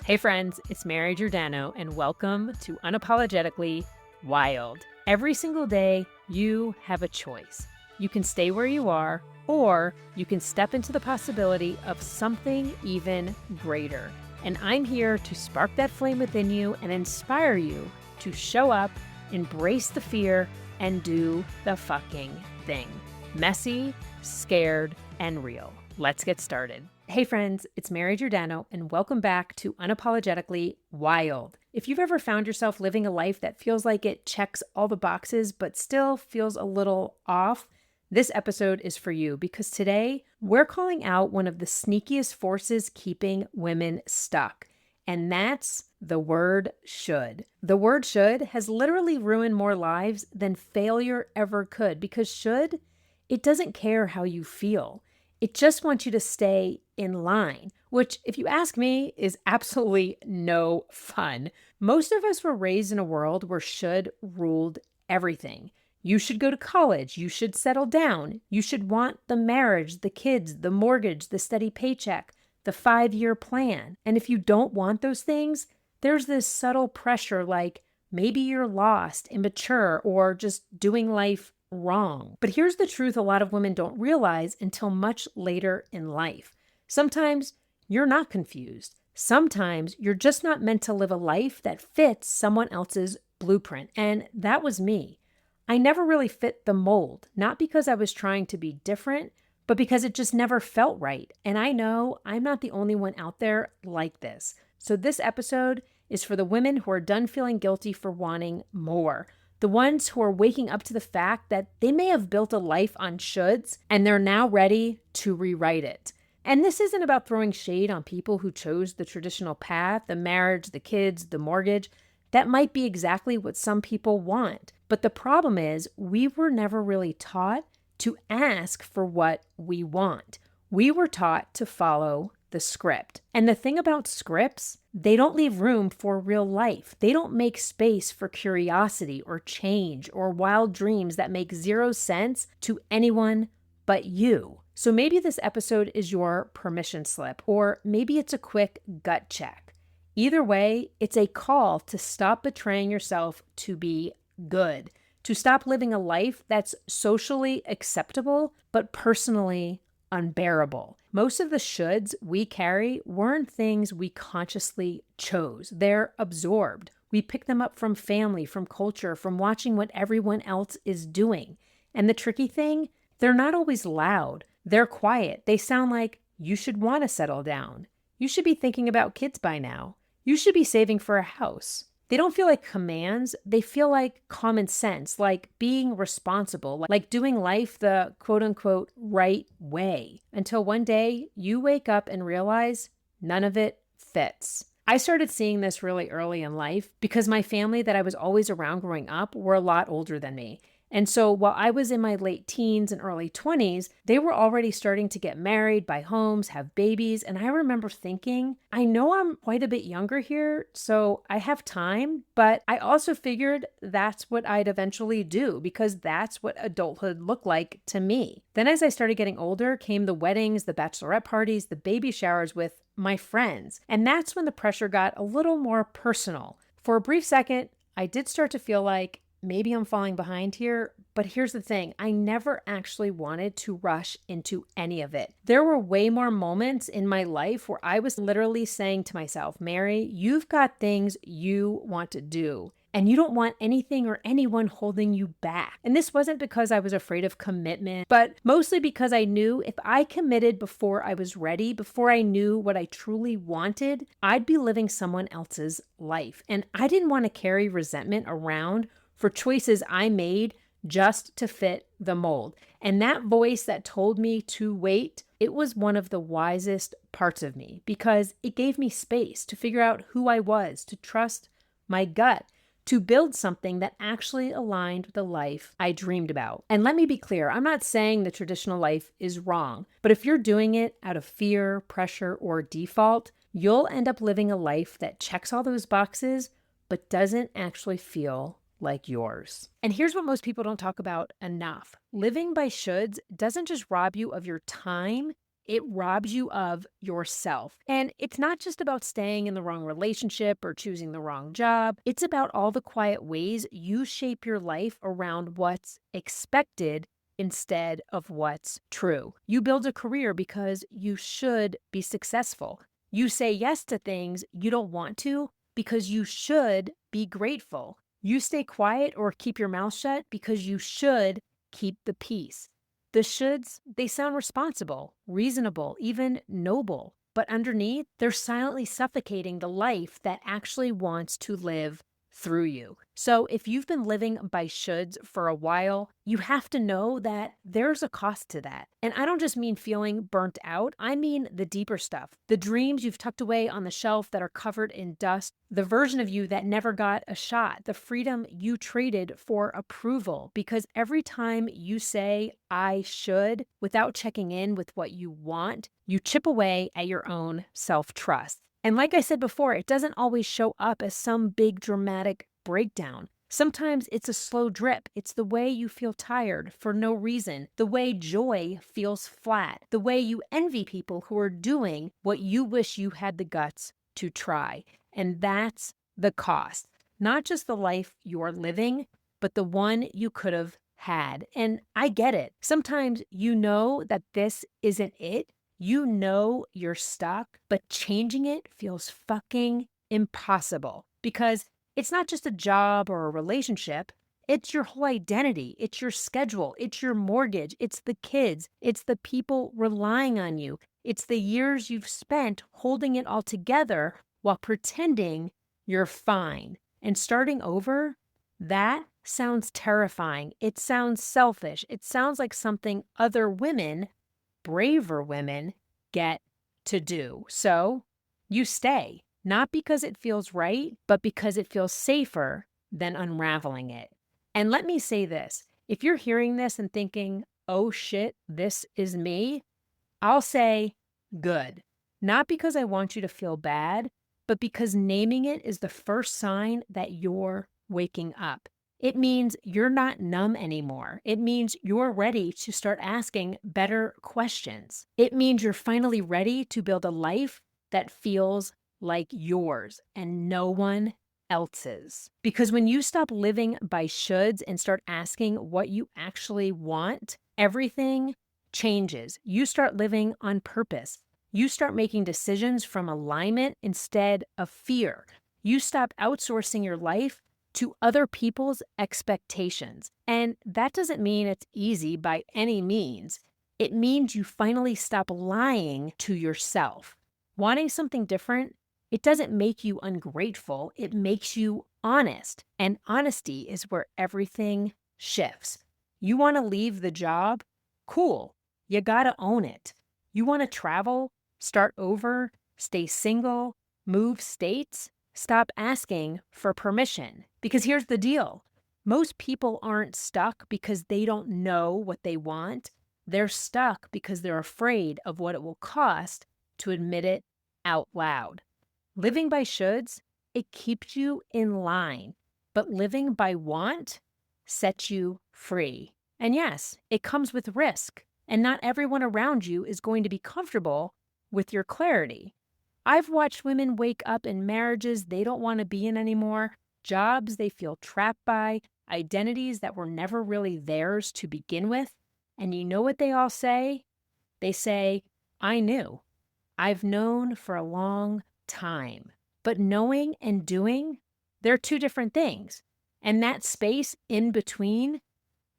Hey friends, it's Mary Giordano, and welcome to Unapologetically Wild. Every single day, you have a choice. You can stay where you are, or you can step into the possibility of something even greater. And I'm here to spark that flame within you and inspire you to show up, embrace the fear, and do the fucking thing. Messy, scared, and real. Let's get started. Hey friends, it's Mary Giordano, and welcome back to Unapologetically Wild. If you've ever found yourself living a life that feels like it checks all the boxes but still feels a little off, this episode is for you because today we're calling out one of the sneakiest forces keeping women stuck, and that's the word should. The word should has literally ruined more lives than failure ever could because should, it doesn't care how you feel. It just wants you to stay in line, which, if you ask me, is absolutely no fun. Most of us were raised in a world where should ruled everything. You should go to college. You should settle down. You should want the marriage, the kids, the mortgage, the steady paycheck, the 5-year plan. And if you don't want those things, there's this subtle pressure like maybe you're lost, immature, or just doing life wrong. But here's the truth a lot of women don't realize until much later in life. Sometimes you're not confused. Sometimes you're just not meant to live a life that fits someone else's blueprint. And that was me. I never really fit the mold, not because I was trying to be different, but because it just never felt right. And I know I'm not the only one out there like this. So this episode is for the women who are done feeling guilty for wanting more. The ones who are waking up to the fact that they may have built a life on shoulds and they're now ready to rewrite it. And this isn't about throwing shade on people who chose the traditional path, the marriage, the kids, the mortgage. That might be exactly what some people want. But the problem is we were never really taught to ask for what we want. We were taught to follow the script. And the thing about scripts, they don't leave room for real life. They don't make space for curiosity or change or wild dreams that make zero sense to anyone but you. So maybe this episode is your permission slip, or maybe it's a quick gut check. Either way, it's a call to stop betraying yourself to be good, to stop living a life that's socially acceptable, but personally unbearable. Most of the shoulds we carry weren't things we consciously chose. They're absorbed. We pick them up from family, from culture, from watching what everyone else is doing. And the tricky thing, they're not always loud. They're quiet. They sound like, you should want to settle down. You should be thinking about kids by now. You should be saving for a house. They don't feel like commands. They feel like common sense, like being responsible, like doing life the quote unquote right way. Until one day you wake up and realize none of it fits. I started seeing this really early in life because my family that I was always around growing up were a lot older than me. And so while I was in my late teens and early 20s, they were already starting to get married, buy homes, have babies. And I remember thinking, I know I'm quite a bit younger here, so I have time, but I also figured that's what I'd eventually do because that's what adulthood looked like to me. Then as I started getting older, came the weddings, the bachelorette parties, the baby showers with my friends. And that's when the pressure got a little more personal. For a brief second, I did start to feel like maybe I'm falling behind here, but here's the thing. I never actually wanted to rush into any of it. There were way more moments in my life where I was literally saying to myself, Mary, you've got things you want to do, and you don't want anything or anyone holding you back. And this wasn't because I was afraid of commitment, but mostly because I knew if I committed before I was ready, before I knew what I truly wanted, I'd be living someone else's life. And I didn't want to carry resentment around for choices I made just to fit the mold. And that voice that told me to wait, it was one of the wisest parts of me because it gave me space to figure out who I was, to trust my gut, to build something that actually aligned with the life I dreamed about. And let me be clear, I'm not saying the traditional life is wrong, but if you're doing it out of fear, pressure, or default, you'll end up living a life that checks all those boxes, but doesn't actually feel like yours. And here's what most people don't talk about enough. Living by shoulds doesn't just rob you of your time, it robs you of yourself. And it's not just about staying in the wrong relationship or choosing the wrong job. It's about all the quiet ways you shape your life around what's expected instead of what's true. You build a career because you should be successful. You say yes to things you don't want to because you should be grateful. You stay quiet or keep your mouth shut because you should keep the peace. The shoulds, they sound responsible, reasonable, even noble, but underneath, they're silently suffocating the life that actually wants to live through you. So if you've been living by shoulds for a while, you have to know that there's a cost to that. And I don't just mean feeling burnt out, I mean the deeper stuff. The dreams you've tucked away on the shelf that are covered in dust, the version of you that never got a shot, the freedom you traded for approval. Because every time you say, I should, without checking in with what you want, you chip away at your own self-trust. And like I said before, it doesn't always show up as some big dramatic breakdown. Sometimes it's a slow drip. It's the way you feel tired for no reason, the way joy feels flat, the way you envy people who are doing what you wish you had the guts to try. And that's the cost. Not just the life you're living, but the one you could have had. And I get it. Sometimes you know that this isn't it. You know you're stuck, but changing it feels fucking impossible because it's not just a job or a relationship. It's your whole identity. It's your schedule. It's your mortgage. It's the kids. It's the people relying on you. It's the years you've spent holding it all together while pretending you're fine. And starting over, that sounds terrifying. It sounds selfish. It sounds like something other women, braver women, get to do. So you stay, not because it feels right, but because it feels safer than unraveling it. And let me say this, if you're hearing this and thinking, oh shit, this is me, I'll say, good. Not because I want you to feel bad, but because naming it is the first sign that you're waking up. It means you're not numb anymore. It means you're ready to start asking better questions. It means you're finally ready to build a life that feels like yours and no one else's. Because when you stop living by shoulds and start asking what you actually want, everything changes. You start living on purpose. You start making decisions from alignment instead of fear. You stop outsourcing your life to other people's expectations. And that doesn't mean it's easy by any means. It means you finally stop lying to yourself. Wanting something different, it doesn't make you ungrateful. It makes you honest. And honesty is where everything shifts. You want to leave the job? Cool. You gotta own it. You want to travel, start over, stay single, move states? Stop asking for permission. Because here's the deal. Most people aren't stuck because they don't know what they want. They're stuck because they're afraid of what it will cost to admit it out loud. Living by shoulds, it keeps you in line. But living by want sets you free. And yes, it comes with risk. And not everyone around you is going to be comfortable with your clarity. I've watched women wake up in marriages they don't want to be in anymore, jobs they feel trapped by, identities that were never really theirs to begin with. And you know what they all say? They say, I knew. I've known for a long time. But knowing and doing, they're two different things. And that space in between,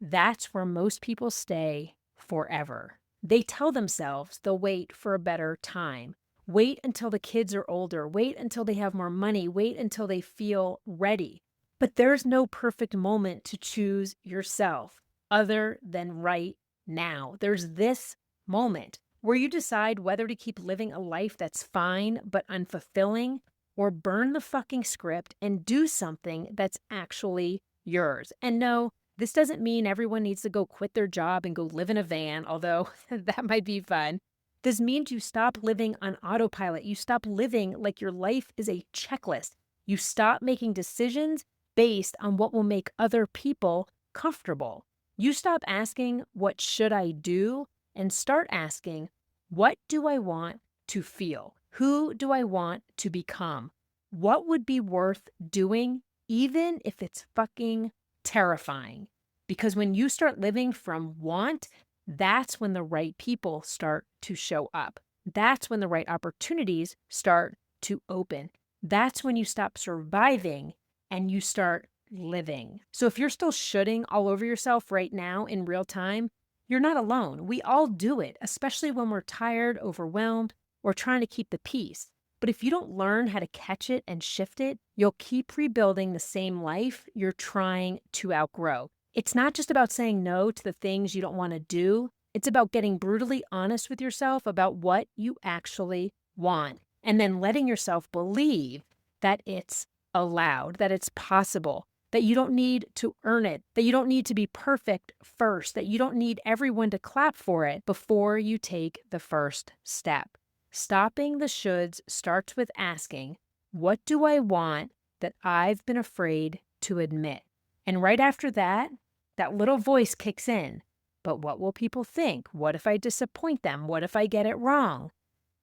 that's where most people stay forever. They tell themselves they'll wait for a better time. Wait until the kids are older. Wait until they have more money. Wait until they feel ready. But there's no perfect moment to choose yourself other than right now. There's this moment where you decide whether to keep living a life that's fine but unfulfilling or burn the fucking script and do something that's actually yours. And no, this doesn't mean everyone needs to go quit their job and go live in a van, although that might be fun. This means you stop living on autopilot. You stop living like your life is a checklist. You stop making decisions based on what will make other people comfortable. You stop asking, what should I do? And start asking, What do I want to feel? Who do I want to become? What would be worth doing, even if it's fucking terrifying? Because when you start living from want, that's when the right people start to show up. That's when the right opportunities start to open. That's when you stop surviving and you start living. So if you're still shoulding all over yourself right now in real time, you're not alone. We all do it, especially when we're tired, overwhelmed, or trying to keep the peace. But if you don't learn how to catch it and shift it, you'll keep rebuilding the same life you're trying to outgrow. It's not just about saying no to the things you don't want to do. It's about getting brutally honest with yourself about what you actually want, and then letting yourself believe that it's allowed, that it's possible, that you don't need to earn it, that you don't need to be perfect first, that you don't need everyone to clap for it before you take the first step. Stopping the shoulds starts with asking, what do I want that I've been afraid to admit? And right after that, that little voice kicks in. But what will people think? What if I disappoint them? What if I get it wrong?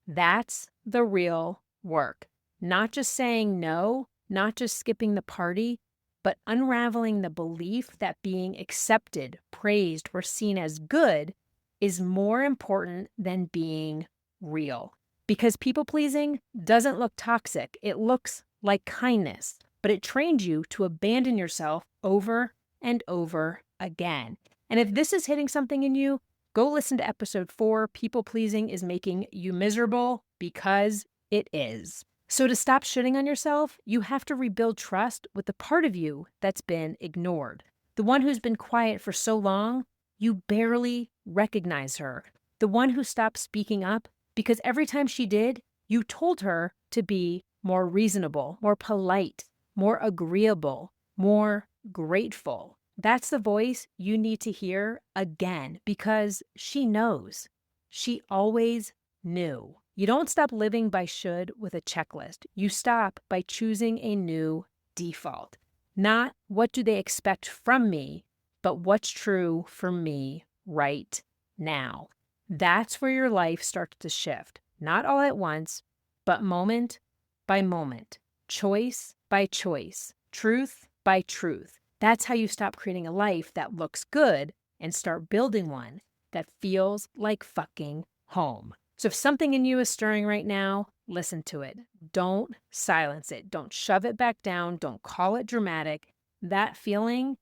That's the real work. Not just saying no, not just skipping the party, but unraveling the belief that being accepted, praised, or seen as good is more important than being real. Because people-pleasing doesn't look toxic. It looks like kindness, but it trains you to abandon yourself over and over again. And if this is hitting something in you, go listen to episode 4, People-pleasing is making you miserable, because it is. So to stop shitting on yourself, you have to rebuild trust with the part of you that's been ignored. The one who's been quiet for so long, you barely recognize her. The one who stopped speaking up because every time she did, you told her to be more reasonable, more polite, more agreeable, more grateful. That's the voice you need to hear again, because she knows. She always knew. You don't stop living by should with a checklist. You stop by choosing a new default. Not what do they expect from me, but what's true for me right now. That's where your life starts to shift. Not all at once, but moment by moment, choice by choice, truth by truth. That's how you stop creating a life that looks good and start building one that feels like fucking home. So if something in you is stirring right now, listen to it. Don't silence it. Don't shove it back down. Don't call it dramatic. That feeling,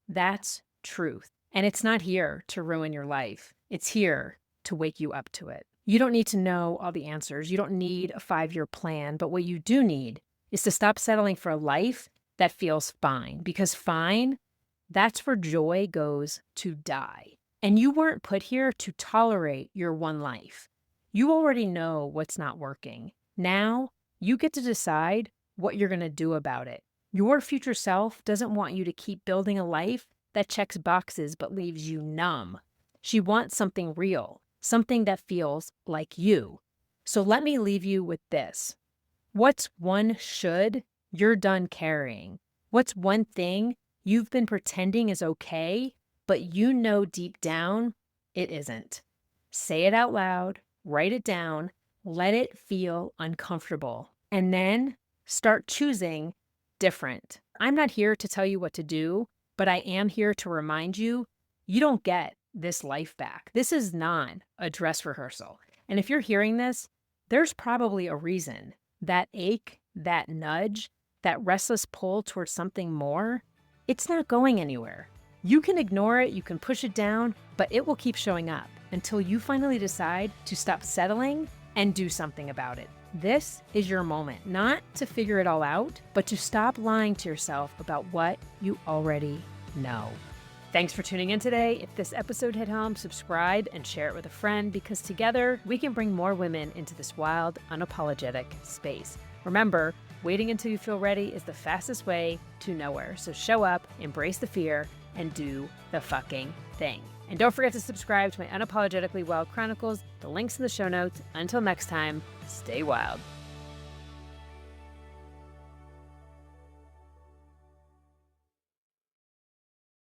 that's truth. And it's not here to ruin your life. It's here to wake you up to it. You don't need to know all the answers. You don't need a 5-year plan. But what you do need is to stop settling for a life that feels fine. Because fine, that's where joy goes to die. And you weren't put here to tolerate your one life. You already know what's not working. Now, you get to decide what you're going to do about it. Your future self doesn't want you to keep building a life that checks boxes but leaves you numb. She wants something real, something that feels like you. So let me leave you with this. What's one should you're done carrying? What's one thing you've been pretending is okay, but you know deep down it isn't? Say it out loud, write it down, let it feel uncomfortable, and then start choosing different. I'm not here to tell you what to do, but I am here to remind you, you don't get this life back. This is not a dress rehearsal. And if you're hearing this, there's probably a reason. That ache, that nudge, that restless pull towards something more, it's not going anywhere. You can ignore it, you can push it down, but it will keep showing up until you finally decide to stop settling and do something about it. This is your moment, not to figure it all out, but to stop lying to yourself about what you already know. Thanks for tuning in today. If this episode hit home, subscribe and share it with a friend, because together we can bring more women into this wild, unapologetic space. Remember, waiting until you feel ready is the fastest way to nowhere. So show up, embrace the fear, and do the fucking thing. And don't forget to subscribe to my Unapologetically Wild Chronicles. The link's in the show notes. Until next time, stay wild.